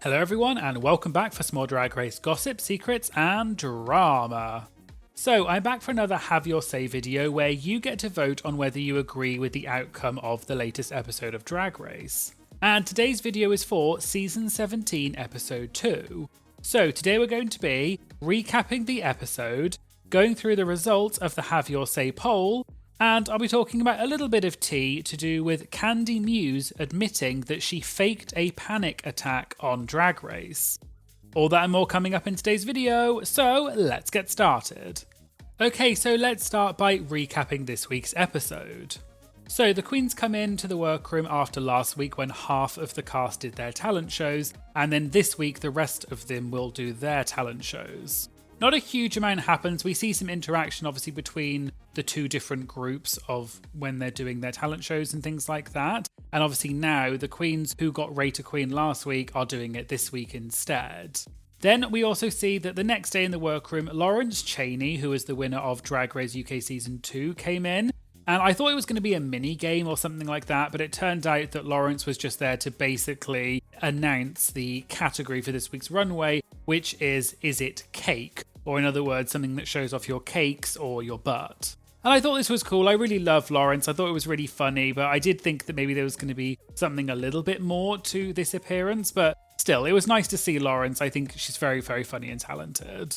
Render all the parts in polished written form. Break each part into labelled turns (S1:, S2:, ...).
S1: Hello everyone and welcome back for some more Drag Race gossip, secrets and drama. So I'm back for another Have Your Say video where you get to vote on whether you agree with the outcome of the latest episode of Drag Race. And today's video is for Season 17 Episode 2. So today we're going to be recapping the episode, going through the results of the Have Your Say poll, and I'll be talking about a little bit of tea to do with Kandy Muse admitting that she faked a panic attack on Drag Race. All that and more coming up in today's video, so let's get started. Okay, so let's start by recapping this week's episode. So the queens come into the workroom after last week when half of the cast did their talent shows, and then this week the rest of them will do their talent shows. Not a huge amount happens. We see some interaction obviously between the two different groups of when they're doing their talent shows and things like that. And obviously now the queens who got Rate a Queen last week are doing it this week instead. Then we also see that the next day in the workroom, Lawrence Chaney, who is the winner of Drag Race UK Season 2, came in. And I thought it was going to be a mini game or something like that, but it turned out that Lawrence was just there to basically announce the category for this week's runway, which is it cake? Or in other words, something that shows off your cakes or your butt. And I thought this was cool. I really loved Lawrence. I thought it was really funny, but I did think that maybe there was going to be something a little bit more to this appearance. But still, it was nice to see Lawrence. I think she's very, very funny and talented.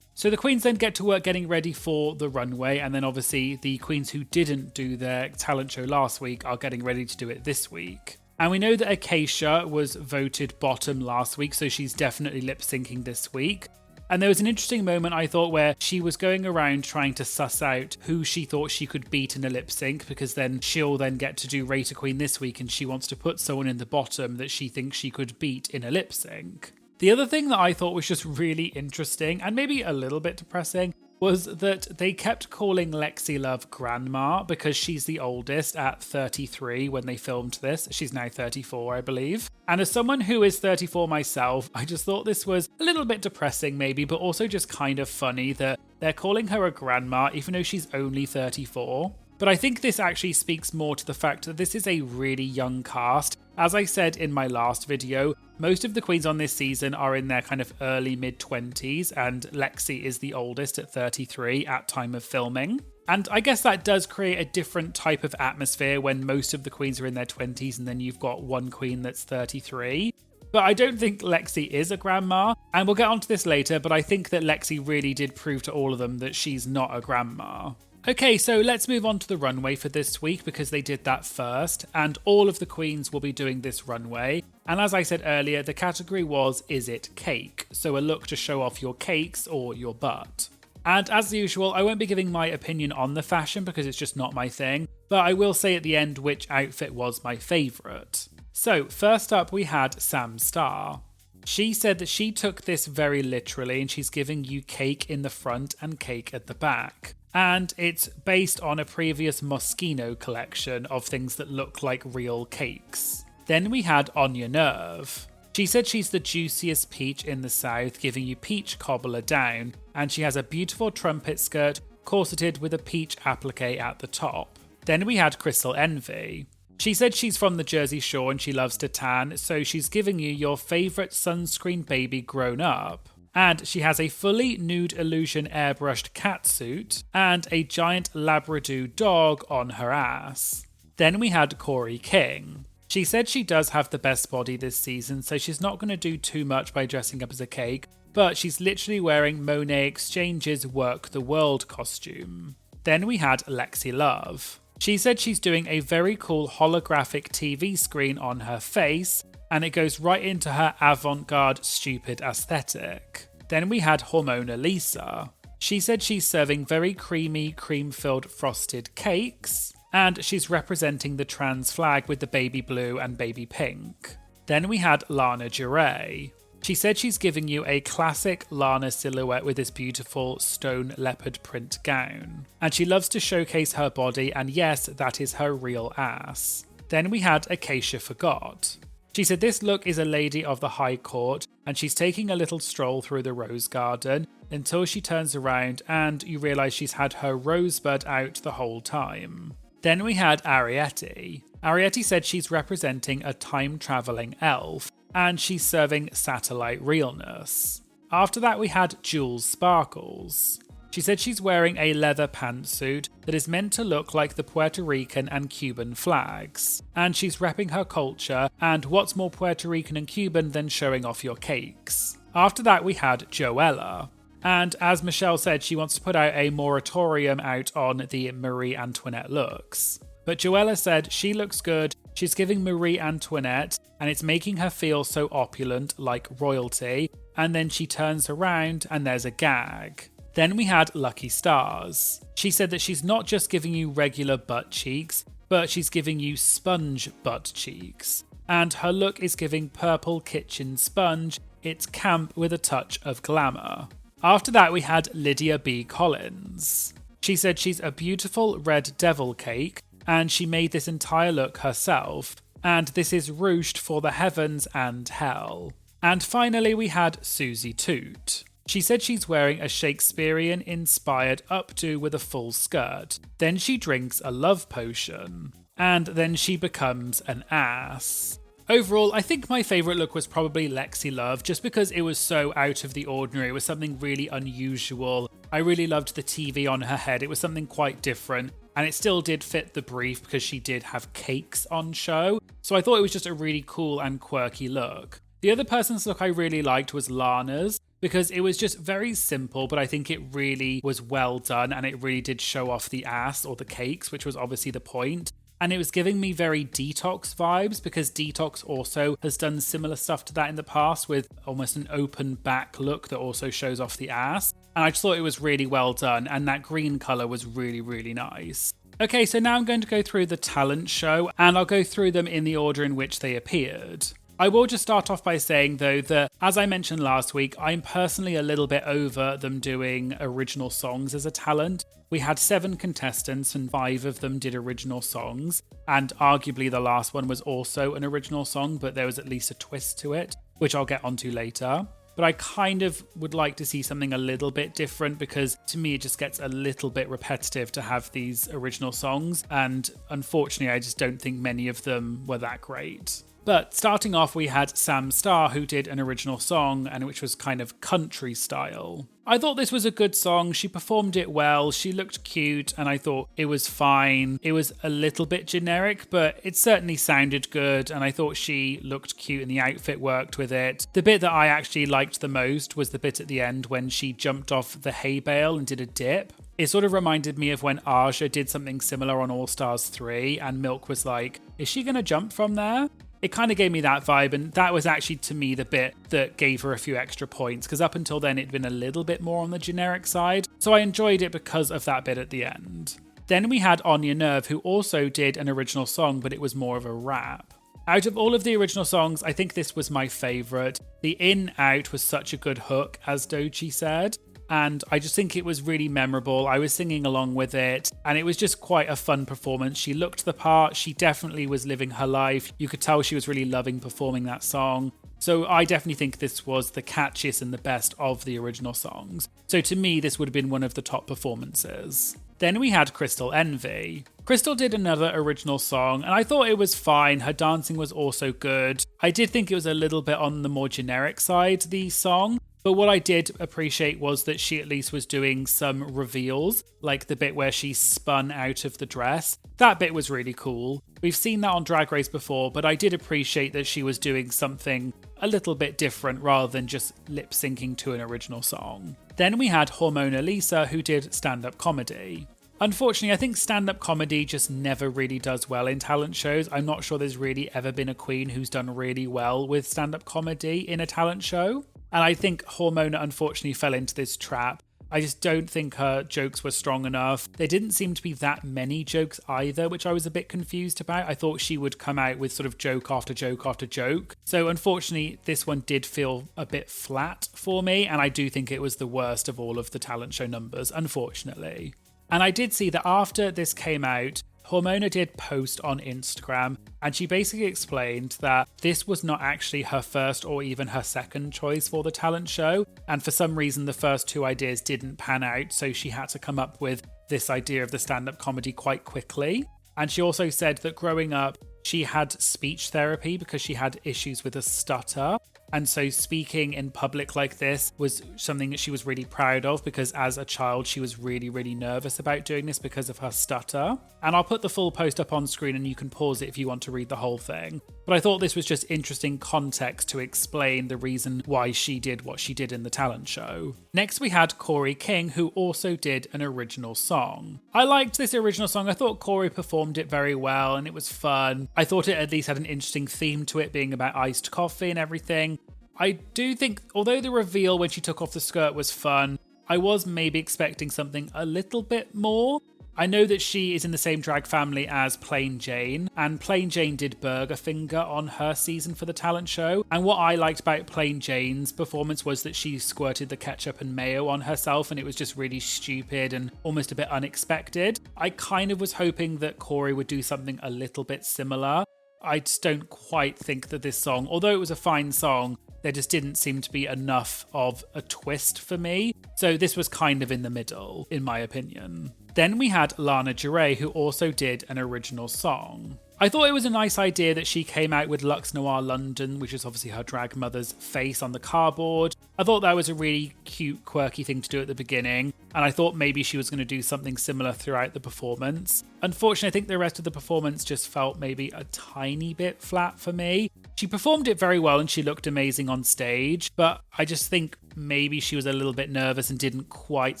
S1: So the queens then get to work getting ready for the runway. And then obviously the queens who didn't do their talent show last week are getting ready to do it this week. And we know that Acacia was voted bottom last week, so she's definitely lip syncing this week. And there was an interesting moment, I thought, where she was going around trying to suss out who she thought she could beat in a lip sync, because then she'll then get to do Rate a Queen this week and she wants to put someone in the bottom that she thinks she could beat in a lip sync. The other thing that I thought was just really interesting and maybe a little bit depressing was that they kept calling Lexi Love Grandma because she's the oldest at 33 when they filmed this. She's now 34, I believe. And as someone who is 34 myself, I just thought this was a little bit depressing maybe, but also just kind of funny that they're calling her a grandma even though she's only 34. But I think this actually speaks more to the fact that this is a really young cast. As I said in my last video, most of the queens on this season are in their kind of early mid-20s, and Lexi is the oldest at 33 at time of filming. And I guess that does create a different type of atmosphere when most of the queens are in their 20s and then you've got one queen that's 33. But I don't think Lexi is a grandma, and we'll get onto this later, but I think that Lexi really did prove to all of them that she's not a grandma. Okay, so let's move on to the runway for this week because they did that first, and all of the queens will be doing this runway. And as I said earlier, the category was Is It Cake? So a look to show off your cakes or your butt. And as usual, I won't be giving my opinion on the fashion because it's just not my thing, but I will say at the end which outfit was my favourite. So first up we had Sam Starr. She said that she took this very literally and she's giving you cake in the front and cake at the back. And it's based on a previous Moschino collection of things that look like real cakes. Then we had Anya Nerve. She said she's the juiciest peach in the south, giving you peach cobbler down, and she has a beautiful trumpet skirt corseted with a peach applique at the top. Then we had Crystal Envy. She said she's from the Jersey Shore and she loves to tan, so she's giving you your favourite sunscreen baby grown up. And she has a fully nude illusion airbrushed catsuit and a giant Labrador dog on her ass. Then we had Corey King. She said she does have the best body this season, so she's not going to do too much by dressing up as a cake, but she's literally wearing Monet Exchange's Work the World costume. Then we had Lexi Love. She said she's doing a very cool holographic TV screen on her face, and it goes right into her avant-garde stupid aesthetic. Then we had Hormona Lisa. She said she's serving very creamy, cream-filled frosted cakes, and she's representing the trans flag with the baby blue and baby pink. Then we had Lana Duray. She said she's giving you a classic Lana silhouette with this beautiful stone leopard print gown. And she loves to showcase her body, and yes, that is her real ass. Then we had Acacia Forgot. She said this look is a lady of the High Court, and she's taking a little stroll through the rose garden until she turns around and you realise she's had her rosebud out the whole time. Then we had Ariete. Ariete said she's representing a time-travelling elf, and she's serving satellite realness. After that, we had Jules Sparkles. She said she's wearing a leather pantsuit that is meant to look like the Puerto Rican and Cuban flags, and she's repping her culture, and what's more Puerto Rican and Cuban than showing off your cakes. After that, we had Joella. And as Michelle said, she wants to put out a moratorium out on the Marie Antoinette looks. But Joella said she looks good, she's giving Marie Antoinette, and it's making her feel so opulent, like royalty, and then she turns around and there's a gag. Then we had Lucky Stars. She said that she's not just giving you regular butt cheeks, but she's giving you sponge butt cheeks. And her look is giving purple kitchen sponge, it's camp with a touch of glamour. After that, we had Lydia B. Collins. She said she's a beautiful red devil cake, and she made this entire look herself, and this is ruched for the heavens and hell. And finally, we had Susie Toot. She said she's wearing a Shakespearean-inspired updo with a full skirt. Then she drinks a love potion. And then she becomes an ass. Overall, I think my favourite look was probably Lexi Love, just because it was so out of the ordinary. It was something really unusual. I really loved the TV on her head. It was something quite different. And it still did fit the brief because she did have cakes on show. So I thought it was just a really cool and quirky look. The other person's look I really liked was Lana's, because it was just very simple, but I think it really was well done and it really did show off the ass or the cakes, which was obviously the point. And it was giving me very Detox vibes, because Detox also has done similar stuff to that in the past with almost an open back look that also shows off the ass. And I just thought it was really well done, and that green colour was really, really nice. Okay, so now I'm going to go through the talent show, and I'll go through them in the order in which they appeared. I will just start off by saying, though, that as I mentioned last week, I'm personally a little bit over them doing original songs as a talent. We had 7 contestants and 5 of them did original songs, and arguably the last one was also an original song, but there was at least a twist to it, which I'll get onto later. But I kind of would like to see something a little bit different, because to me it just gets a little bit repetitive to have these original songs, and unfortunately I just don't think many of them were that great. But starting off, we had Sam Starr, who did an original song, and which was kind of country style. I thought this was a good song. She performed it well. She looked cute, and I thought it was fine. It was a little bit generic, but it certainly sounded good, and I thought she looked cute and the outfit worked with it. The bit that I actually liked the most was the bit at the end when she jumped off the hay bale and did a dip. It sort of reminded me of when Aja did something similar on All Stars 3, and Milk was like, is she going to jump from there? It kind of gave me that vibe, and that was actually, to me, the bit that gave her a few extra points, because up until then it'd been a little bit more on the generic side, so I enjoyed it because of that bit at the end. Then we had Anya Nerve, who also did an original song, but it was more of a rap. Out of all of the original songs, I think this was my favourite. The In Out was such a good hook, as Doechii said. And I just think it was really memorable. I was singing along with it, and it was just quite a fun performance. She looked the part. She definitely was living her life. You could tell she was really loving performing that song. So I definitely think this was the catchiest and the best of the original songs. So to me, this would have been one of the top performances. Then we had Crystal Envy. Crystal did another original song, and I thought it was fine. Her dancing was also good. I did think it was a little bit on the more generic side, the song. But what I did appreciate was that she at least was doing some reveals, like the bit where she spun out of the dress. That bit was really cool. We've seen that on Drag Race before, but I did appreciate that she was doing something a little bit different rather than just lip syncing to an original song. Then we had Hormona Lisa, who did stand-up comedy. Unfortunately, I think stand-up comedy just never really does well in talent shows. I'm not sure there's really ever been a queen who's done really well with stand-up comedy in a talent show. And I think Hormona unfortunately fell into this trap. I just don't think her jokes were strong enough. There didn't seem to be that many jokes either, which I was a bit confused about. I thought she would come out with sort of joke after joke after joke. So unfortunately, this one did feel a bit flat for me. And I do think it was the worst of all of the talent show numbers, unfortunately. And I did see that after this came out, Hormona did post on Instagram, and she basically explained that this was not actually her first or even her second choice for the talent show, and for some reason the first 2 ideas didn't pan out, so she had to come up with this idea of the stand-up comedy quite quickly. And she also said that growing up, she had speech therapy because she had issues with a stutter. And so speaking in public like this was something that she was really proud of, because as a child, she was really, really nervous about doing this because of her stutter. And I'll put the full post up on screen and you can pause it if you want to read the whole thing. But I thought this was just interesting context to explain the reason why she did what she did in the talent show. Next, we had Corey King, who also did an original song. I liked this original song. I thought Corey performed it very well and it was fun. I thought it at least had an interesting theme to it, being about iced coffee and everything. I do think, although the reveal when she took off the skirt was fun, I was maybe expecting something a little bit more. I know that she is in the same drag family as Plain Jane, and Plain Jane did Burger Finger on her season for the talent show. And what I liked about Plain Jane's performance was that she squirted the ketchup and mayo on herself, and it was just really stupid and almost a bit unexpected. I kind of was hoping that Corey would do something a little bit similar. I just don't quite think that this song, although it was a fine song, there just didn't seem to be enough of a twist for me. So this was kind of in the middle, in my opinion. Then we had Lana Del Rey, who also did an original song. I thought it was a nice idea that she came out with Lux Noir London, which is obviously her drag mother's face on the cardboard. I thought that was a really cute, quirky thing to do at the beginning, and I thought maybe she was going to do something similar throughout the performance. Unfortunately, I think the rest of the performance just felt maybe a tiny bit flat for me. She performed it very well and she looked amazing on stage, but I just think maybe she was a little bit nervous and didn't quite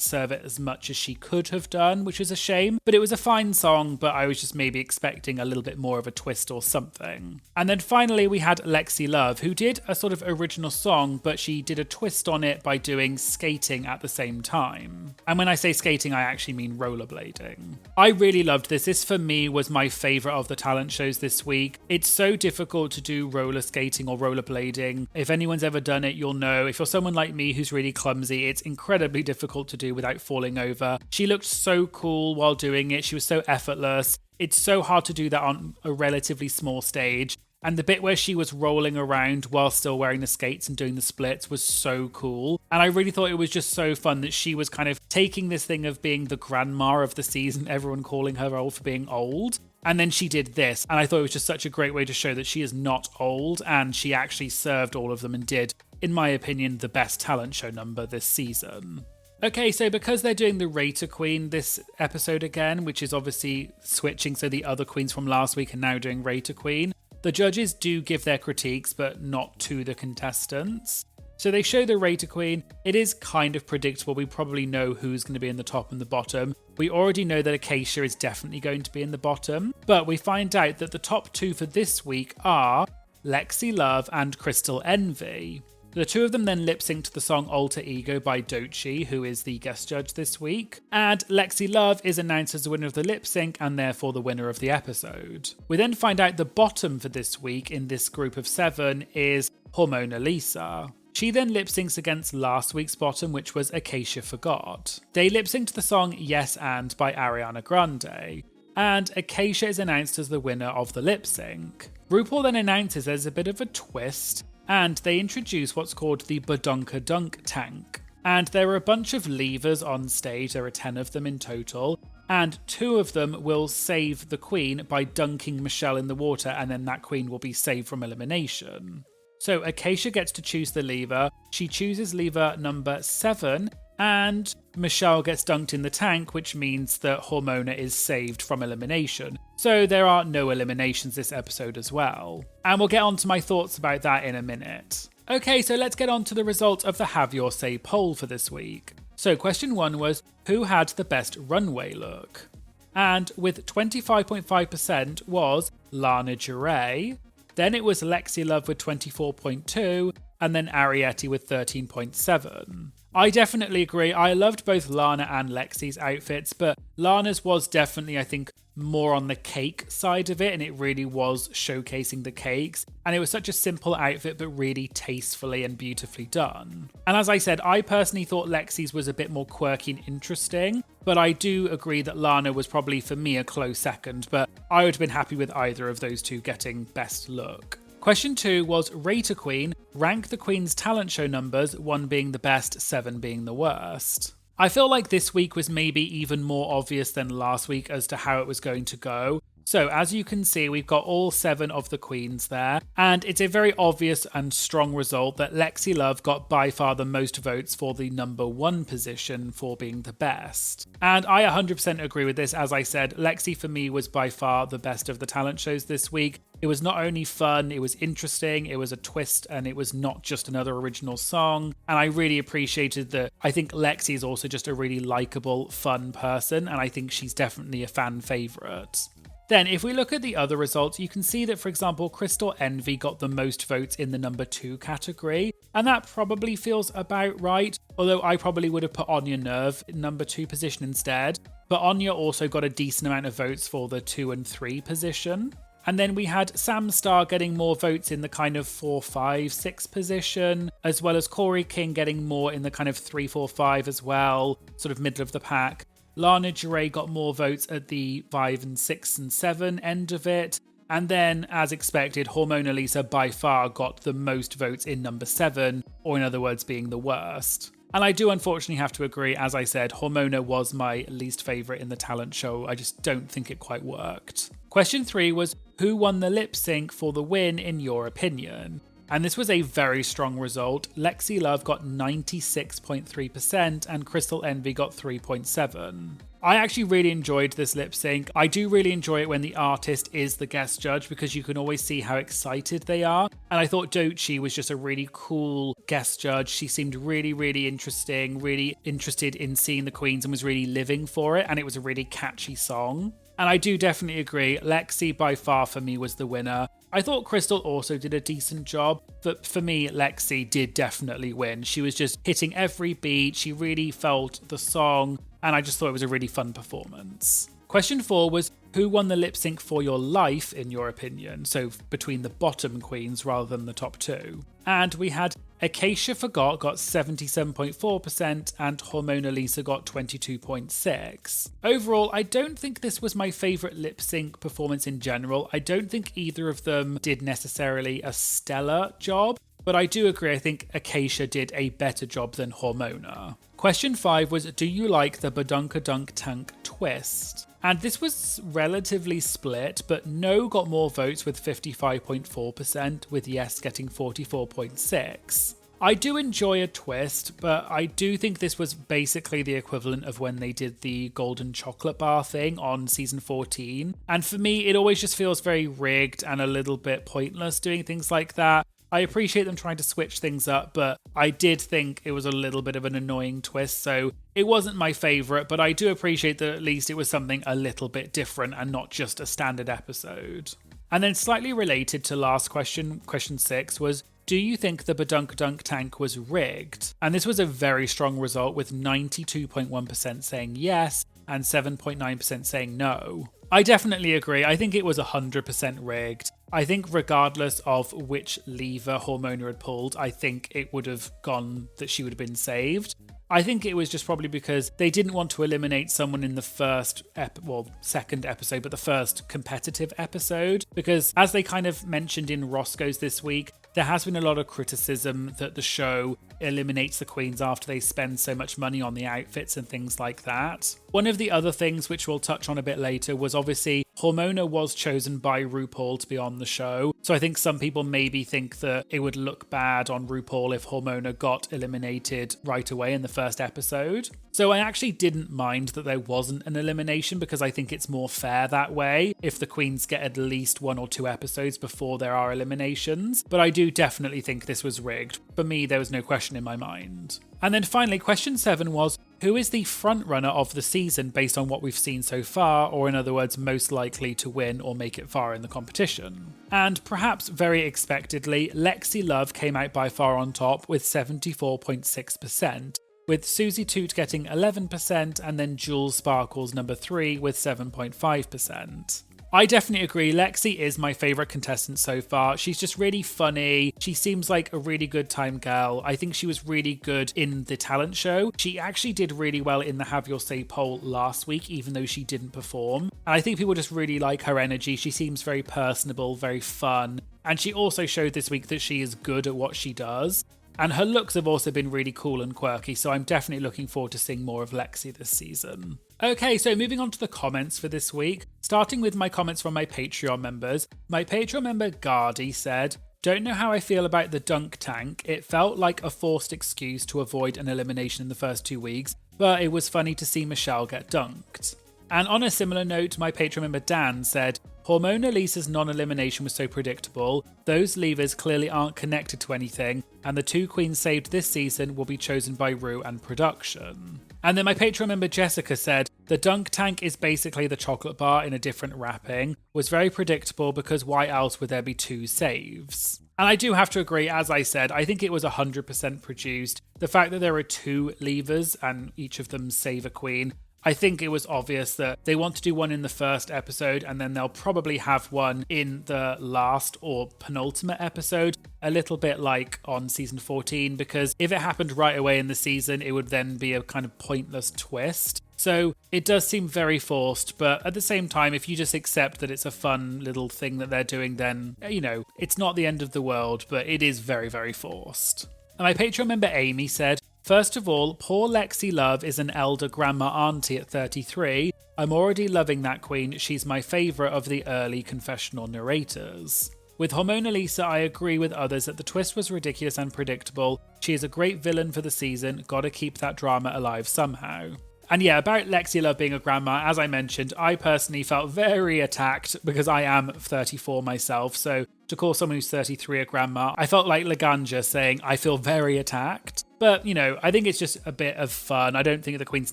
S1: serve it as much as she could have done, which was a shame. But it was a fine song, but I was just maybe expecting a little bit more of a twist or something. And then finally we had Lexi Love, who did a sort of original song, but she did a twist on it by doing skating at the same time. And when I say skating, I actually mean rollerblading. I really loved this. This for me was my favourite of the talent shows this week. It's so difficult to do roller skating or rollerblading. If anyone's ever done it, you'll know. If you're someone like me who's really clumsy, it's incredibly difficult to do without falling over. She looked so cool while doing it. She was so effortless. It's so hard to do that on a relatively small stage. And the bit where she was rolling around while still wearing the skates and doing the splits was so cool. And I really thought it was just so fun that she was kind of taking this thing of being the grandma of the season, everyone calling her old for being old. And then she did this. And I thought it was just such a great way to show that she is not old. And she actually served all of them and did, in my opinion, the best talent show number this season. Okay, so because they're doing the Rater Queen this episode again, which is obviously switching, so the other queens from last week are now doing Rater Queen, the judges do give their critiques, but not to the contestants. So they show the Rater Queen. It is kind of predictable. We probably know who's going to be in the top and the bottom. We already know that Acacia is definitely going to be in the bottom. But we find out that the top two for this week are Lexi Love and Crystal Envy. The two of them then lip sync to the song Alter Ego by Doechii, who is the guest judge this week. And Lexi Love is announced as the winner of the lip sync and therefore the winner of the episode. We then find out the bottom for this week in this group of 7 is Hormona Lisa. She then lip syncs against last week's bottom, which was Acacia Forgot. They lip sync to the song Yes And by Ariana Grande. And Acacia is announced as the winner of the lip sync. RuPaul then announces there's a bit of a twist, and they introduce what's called the Badunka Dunk tank. And there are a bunch of levers on stage, there are 10 of them in total, and 2 of them will save the queen by dunking Michelle in the water, and then that queen will be saved from elimination. So Acacia gets to choose the lever, she chooses lever number 7, and Michelle gets dunked in the tank, which means that Hormona is saved from elimination. So there are no eliminations this episode as well. And we'll get on to my thoughts about that in a minute. Okay, so let's get on to the result of the Have Your Say poll for this week. So question 1 was, who had the best runway look? And with 25.5% was Lana Del Rey. Then it was Lexi Love with 24.2%, and then Ariete with 13.7%. I definitely agree. I loved both Lana and Lexi's outfits, but Lana's was definitely, I think, more on the cake side of it, and it really was showcasing the cakes. And it was such a simple outfit, but really tastefully and beautifully done. And as I said, I personally thought Lexi's was a bit more quirky and interesting, but I do agree that Lana was probably, for me, a close second, but I would have been happy with either of those two getting best look. Question 2 was Rater Queen, rank the Queen's talent show numbers, 1 being the best, 7 being the worst. I feel like this week was maybe even more obvious than last week as to how it was going to go. So as you can see, we've got all 7 of the queens there, and it's a very obvious and strong result that Lexi Love got by far the most votes for the number 1 position for being the best. And I 100% agree with this. As I said, Lexi for me was by far the best of the talent shows this week. It was not only fun, it was interesting, it was a twist, and it was not just another original song. And I really appreciated that. I think Lexi is also just a really likable, fun person, and I think she's definitely a fan favourite. Then, if we look at the other results, you can see that, for example, Crystal Envy got the most votes in the number 2 category, and that probably feels about right, although I probably would have put Anya Nerve in number 2 position instead. But Anya also got a decent amount of votes for the 2 and 3 position. And then we had Sam Starr getting more votes in the kind of 4, 5, 6 position, as well as Corey King getting more in the kind of 3, 4, 5 as well, sort of middle of the pack. Lana Jure got more votes at the 5 and 6 and 7 end of it. And then, as expected, Hormona Lisa by far got the most votes in number 7, or in other words, being the worst. And I do unfortunately have to agree, as I said, Hormona was my least favourite in the talent show. I just don't think it quite worked. Question 3 was, who won the lip sync for the win in your opinion? And this was a very strong result. Lexi Love got 96.3% and Crystal Envy got 3.7%. I actually really enjoyed this lip sync. I do really enjoy it when the artist is the guest judge because you can always see how excited they are. And I thought Doechii was just a really cool guest judge. She seemed really, really interesting, really interested in seeing the queens and was really living for it. And it was a really catchy song. And I do definitely agree, Lexi by far for me was the winner. I thought Crystal also did a decent job, but for me, Lexi did definitely win. She was just hitting every beat, she really felt the song, and I just thought it was a really fun performance. Question 4 was, who won the lip sync for your life, in your opinion? So between the bottom queens rather than the top 2. And we had Acacia Forgot got 77.4% and Hormona Lisa got 22.6%. Overall, I don't think this was my favourite lip sync performance in general. I don't think either of them did necessarily a stellar job, but I do agree, I think Acacia did a better job than Hormona. Question 5 was, do you like the Badunkadunk Tank twist? And this was relatively split, but no got more votes with 55.4%, with yes getting 44.6%. I do enjoy a twist, but I do think this was basically the equivalent of when they did the golden chocolate bar thing on season 14. And for me, it always just feels very rigged and a little bit pointless doing things like that. I appreciate them trying to switch things up, but I did think it was a little bit of an annoying twist, so it wasn't my favourite, but I do appreciate that at least it was something a little bit different and not just a standard episode. And then slightly related to last question, question 6 was, do you think the Badunkadunk Tank was rigged? And this was a very strong result with 92.1% saying yes and 7.9% saying no. I definitely agree. I think it was 100% rigged. I think regardless of which lever Hormona had pulled, I think it would have gone that she would have been saved. I think it was just probably because they didn't want to eliminate someone in the second episode, but the first competitive episode. Because as they kind of mentioned in Roscoe's this week, there has been a lot of criticism that the show eliminates the queens after they spend so much money on the outfits and things like that. One of the other things which we'll touch on a bit later was obviously Hormona was chosen by RuPaul to be on the show. So I think some people maybe think that it would look bad on RuPaul if Hormona got eliminated right away in the first episode. So I actually didn't mind that there wasn't an elimination because I think it's more fair that way if the queens get at least 1 or 2 episodes before there are eliminations. But I do definitely think this was rigged. For me, there was no question in my mind. And then finally, question 7 was, who is the front runner of the season based on what we've seen so far, or in other words, most likely to win or make it far in the competition? And perhaps very expectedly, Lexi Love came out by far on top with 74.6%, with Susie Toot getting 11% and then Jules Sparkles number 3 with 7.5%. I definitely agree. Lexi is my favourite contestant so far. She's just really funny. She seems like a really good time girl. I think she was really good in the talent show. She actually did really well in the Have Your Say poll last week, even though she didn't perform. And I think people just really like her energy. She seems very personable, very fun. And she also showed this week that she is good at what she does. And her looks have also been really cool and quirky, so I'm definitely looking forward to seeing more of Lexi this season. Okay, so moving on to the comments for this week, starting with my comments from my Patreon members. My Patreon member Gardy said, "Don't know how I feel about the dunk tank. It felt like a forced excuse to avoid an elimination in the first 2 weeks, but it was funny to see Michelle get dunked." And on a similar note, my Patreon member Dan said, "Hormona Lisa's non-elimination was so predictable. Those levers clearly aren't connected to anything, and the 2 queens saved this season will be chosen by Ru and production." And then my Patreon member Jessica said, "The dunk tank is basically the chocolate bar in a different wrapping. Was very predictable because why else would there be 2 saves?" And I do have to agree, as I said, I think it was 100% produced. The fact that there are 2 levers and each of them save a queen, I think it was obvious that they want to do one in the first episode and then they'll probably have one in the last or penultimate episode, a little bit like on season 14, because if it happened right away in the season, it would then be a kind of pointless twist. So it does seem very forced, but at the same time, if you just accept that it's a fun little thing that they're doing, then, you know, it's not the end of the world, but it is very, very forced. And my Patreon member Amy said, "First of all, poor Lexi Love is an elder grandma auntie at 33. I'm already loving that queen. She's my favourite of the early confessional narrators." With Hormona Lisa, I agree with others that the twist was ridiculous and predictable. She is a great villain for the season. Gotta keep that drama alive somehow. And yeah, about Lexi Love being a grandma, as I mentioned, I personally felt very attacked because I am 34 myself. So to call someone who's 33 a grandma, I felt like Laganja saying, I feel very attacked. But, you know, I think it's just a bit of fun. I don't think the queens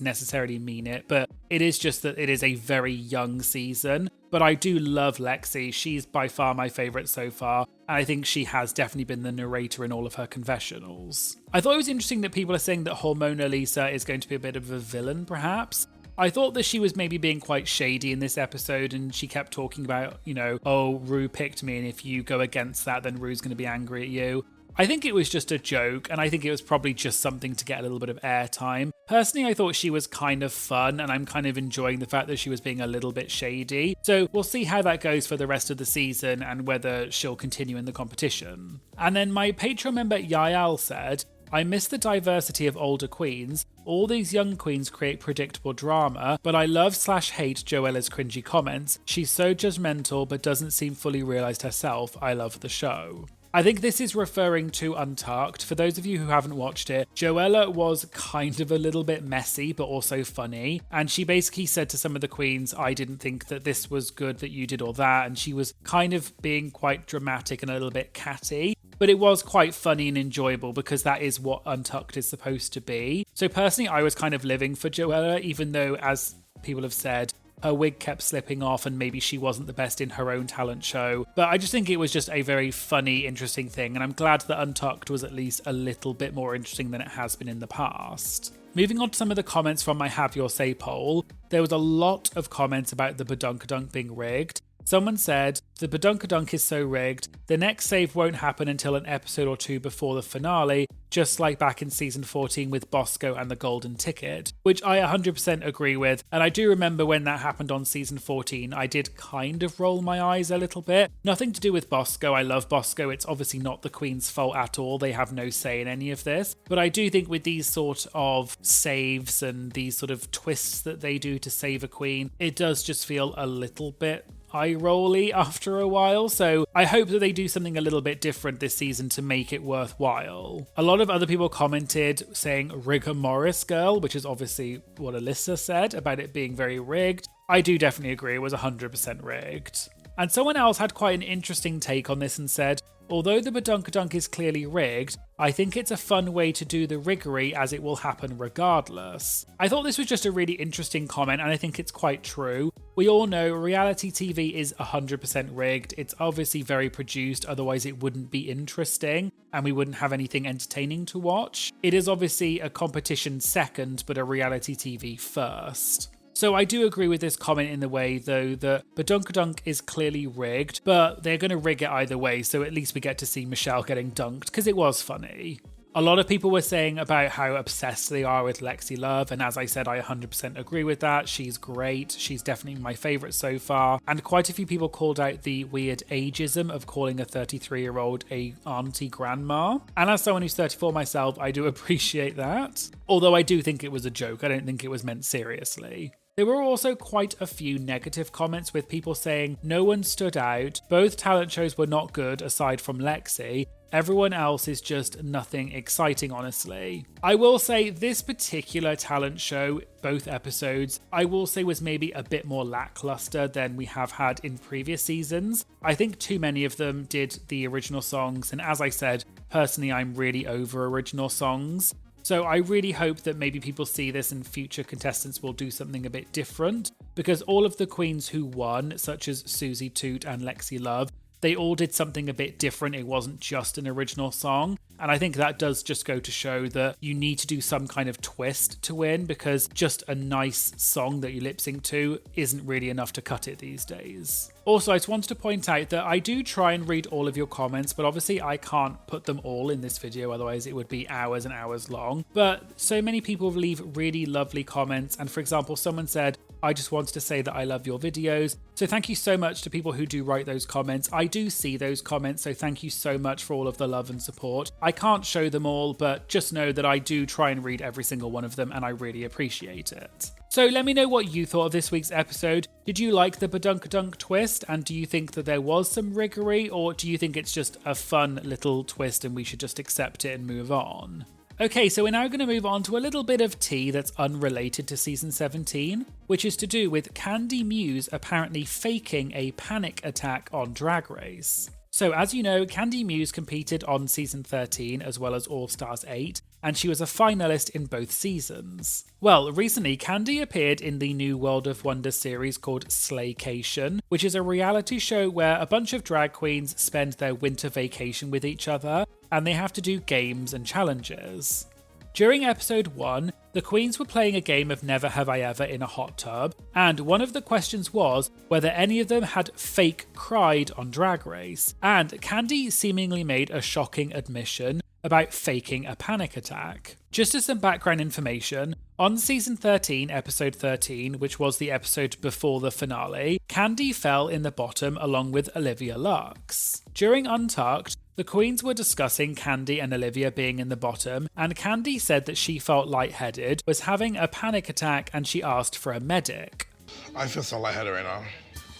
S1: necessarily mean it, but it is just that it is a very young season. But I do love Lexi. She's by far my favourite so far. And I think she has definitely been the narrator in all of her confessionals. I thought it was interesting that people are saying that Hormona Lisa is going to be a bit of a villain, perhaps. I thought that she was maybe being quite shady in this episode, and she kept talking about, you know, oh, Ru picked me, and if you go against that, then Ru's going to be angry at you. I think it was just a joke, and I think it was probably just something to get a little bit of airtime. Personally, I thought she was kind of fun, and I'm kind of enjoying the fact that she was being a little bit shady. So we'll see how that goes for the rest of the season and whether she'll continue in the competition. And then my Patreon member Yael said, "I miss the diversity of older queens. All these young queens create predictable drama, but I love/hate Joella's cringy comments. She's so judgmental but doesn't seem fully realised herself. I love the show." I think this is referring to Untucked. For those of you who haven't watched it, Joella was kind of a little bit messy, but also funny. And she basically said to some of the queens, I didn't think that this was good that you did all that. And she was kind of being quite dramatic and a little bit catty. But it was quite funny and enjoyable because that is what Untucked is supposed to be. So personally, I was kind of living for Joella, even though, as people have said, her wig kept slipping off and maybe she wasn't the best in her own talent show. But I just think it was just a very funny, interesting thing. And I'm glad that Untucked was at least a little bit more interesting than it has been in the past. Moving on to some of the comments from my Have Your Say poll, there was a lot of comments about the Badunkadunk being rigged. Someone said, "The Badunkadunk is so rigged, the next save won't happen until an episode or 2 before the finale, just like back in season 14 with Bosco and the golden ticket," which I 100% agree with. And I do remember when that happened on season 14, I did kind of roll my eyes a little bit. Nothing to do with Bosco. I love Bosco. It's obviously not the Queen's fault at all. They have no say in any of this. But I do think with these sort of saves and these sort of twists that they do to save a queen, it does just feel a little bit eye-rolly after a while, so I hope that they do something a little bit different this season to make it worthwhile. A lot of other people commented saying rigor mortis girl, which is obviously what Alyssa said about it being very rigged. I do definitely agree, it was 100% rigged. And someone else had quite an interesting take on this and said, "Although the Badunkadunk is clearly rigged, I think it's a fun way to do the riggery as it will happen regardless." I thought this was just a really interesting comment, and I think it's quite true. We all know reality TV is 100% rigged. It's obviously very produced, otherwise it wouldn't be interesting and we wouldn't have anything entertaining to watch. It is obviously a competition second, but a reality TV first. So I do agree with this comment in the way, though, that Badunkadunk is clearly rigged, but they're going to rig it either way, so at least we get to see Michelle getting dunked, because it was funny. A lot of people were saying about how obsessed they are with Lexi Love, and as I said, I 100% agree with that. She's great. She's definitely my favourite so far. And quite a few people called out the weird ageism of calling a 33-year-old a auntie grandma. And as someone who's 34 myself, I do appreciate that. Although I do think it was a joke. I don't think it was meant seriously. There were also quite a few negative comments with people saying no one stood out, both talent shows were not good aside from Lexi, everyone else is just nothing exciting, honestly. I will say this particular talent show, both episodes, I will say was maybe a bit more lackluster than we have had in previous seasons. I think too many of them did the original songs, and as I said, personally I'm really over original songs. So I really hope that maybe people see this and future contestants will do something a bit different, because all of the queens who won, such as Susie Toot and Lexi Love, they all did something a bit different. It wasn't just an original song. And I think that does just go to show that you need to do some kind of twist to win, because just a nice song that you lip sync to isn't really enough to cut it these days. Also, I just wanted to point out that I do try and read all of your comments, but obviously I can't put them all in this video, otherwise it would be hours and hours long. But so many people leave really lovely comments, and for example, someone said, I just wanted to say that I love your videos. So thank you so much to people who do write those comments. I do see those comments, so thank you so much for all of the love and support. I can't show them all, but just know that I do try and read every single one of them, and I really appreciate it. So let me know what you thought of this week's episode. Did you like the badunkadunk twist, and do you think that there was some riggery, or do you think it's just a fun little twist and we should just accept it and move on? Okay, so we're now going to move on to a little bit of tea that's unrelated to season 17, which is to do with Kandy Muse apparently faking a panic attack on Drag Race. So as you know, Kandy Muse competed on season 13 as well as All Stars 8, and she was a finalist in both seasons. Well, recently Kandy appeared in the new World of Wonder series called Slaycation, which is a reality show where a bunch of drag queens spend their winter vacation with each other, and they have to do games and challenges. During episode 1, the queens were playing a game of Never Have I Ever in a hot tub, and one of the questions was whether any of them had fake cried on Drag Race, and Kandy seemingly made a shocking admission about faking a panic attack. Just as some background information, on season 13, episode 13, which was the episode before the finale, Kandy fell in the bottom along with Olivia Lux. During Untucked, the queens were discussing Kandy and Olivia being in the bottom, and Kandy said that she felt lightheaded, was having a panic attack, and she asked for a medic.
S2: I feel so lightheaded right now.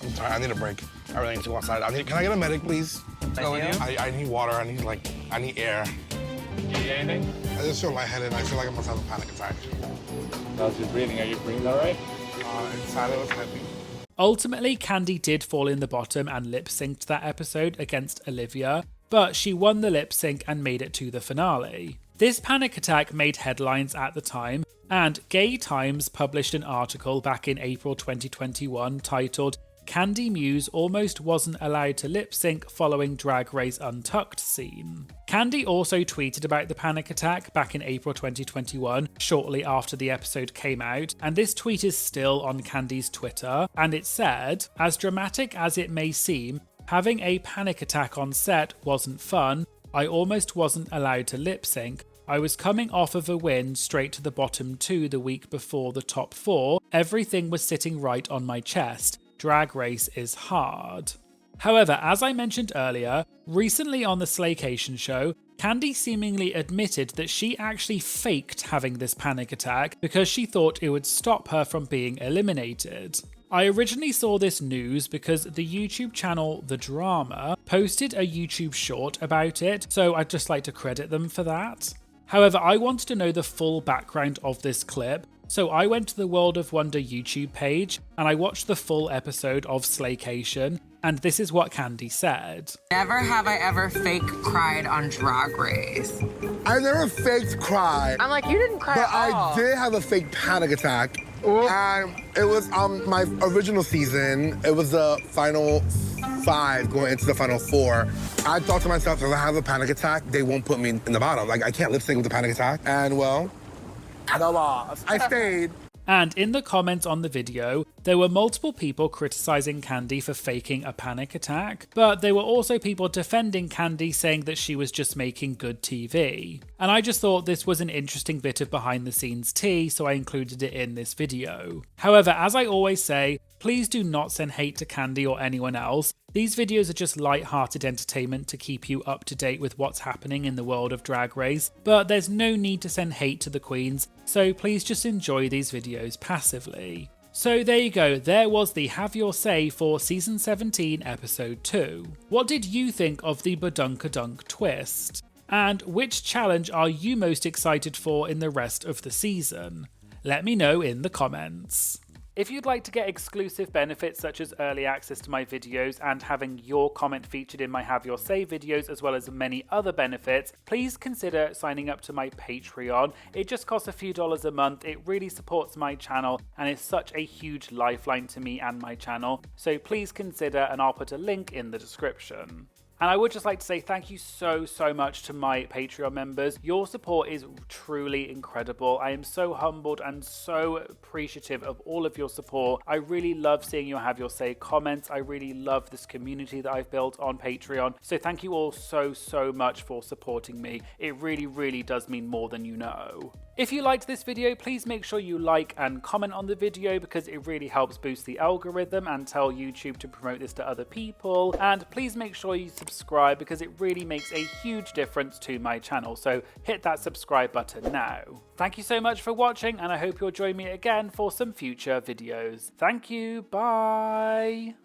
S2: I'm tired. I need a break. I really need to go outside. Can I get a medic, please?
S3: Go with you?
S2: I need water. I need air.
S3: Do you need anything?
S2: I just feel lightheaded. I feel like I'm about to have a panic attack.
S3: How's your breathing? Are you breathing all right?
S2: Inside it was heavy.
S1: Ultimately, Kandy did fall in the bottom and lip-synced that episode against Olivia, but she won the lip sync and made it to the finale. This panic attack made headlines at the time, and Gay Times published an article back in April 2021 titled Kandy Muse almost wasn't allowed to lip sync following Drag Race Untucked scene. Kandy also tweeted about the panic attack back in April 2021, shortly after the episode came out, and this tweet is still on Kandy's Twitter, and it said, "As dramatic as it may seem, having a panic attack on set wasn't fun. I almost wasn't allowed to lip sync. I was coming off of a win straight to the bottom 2 the week before the top 4. Everything was sitting right on my chest. Drag Race is hard." However, as I mentioned earlier, recently on the Slaycation show, Kandy seemingly admitted that she actually faked having this panic attack because she thought it would stop her from being eliminated. I originally saw this news because the YouTube channel The Drama posted a YouTube short about it, so I'd just like to credit them for that. However, I wanted to know the full background of this clip, so I went to the World of Wonder YouTube page and I watched the full episode of Slaycation, and this is what Kandy said.
S4: Never have I ever fake cried on Drag Race.
S2: I never faked cry.
S4: I'm like, you didn't cry
S2: But
S4: at all.
S2: I did have a fake panic attack. And it was my original season. It was the final 5 going into the final 4. I thought to myself, if I have a panic attack, they won't put me in the bottom. Like, I can't lip sync with a panic attack. And well, I lost. I stayed.
S1: And in the comments on the video, there were multiple people criticizing Kandy for faking a panic attack, but there were also people defending Kandy saying that she was just making good TV. And I just thought this was an interesting bit of behind the scenes tea, so I included it in this video. However, as I always say, please do not send hate to Kandy or anyone else. These videos are just light-hearted entertainment to keep you up to date with what's happening in the world of Drag Race, but there's no need to send hate to the queens, so please just enjoy these videos passively. So there you go, there was the Have Your Say for Season 17 Episode 2. What did you think of the Badunkadunk twist? And which challenge are you most excited for in the rest of the season? Let me know in the comments. If you'd like to get exclusive benefits such as early access to my videos and having your comment featured in my Have Your Say videos as well as many other benefits, please consider signing up to my Patreon. It just costs a few dollars a month, it really supports my channel and is such a huge lifeline to me and my channel, so please consider, and I'll put a link in the description. And I would just like to say thank you so much to my Patreon members. Your support is truly incredible. I am so humbled and so appreciative of all of your support. I really love seeing you Have Your Say comments. I really love this community that I've built on Patreon. So thank you all so much for supporting me. It really does mean more than you know. If you liked this video, please make sure you like and comment on the video because it really helps boost the algorithm and tell YouTube to promote this to other people. And please make sure you subscribe because it really makes a huge difference to my channel. So hit that subscribe button now. Thank you so much for watching and I hope you'll join me again for some future videos. Thank you, bye!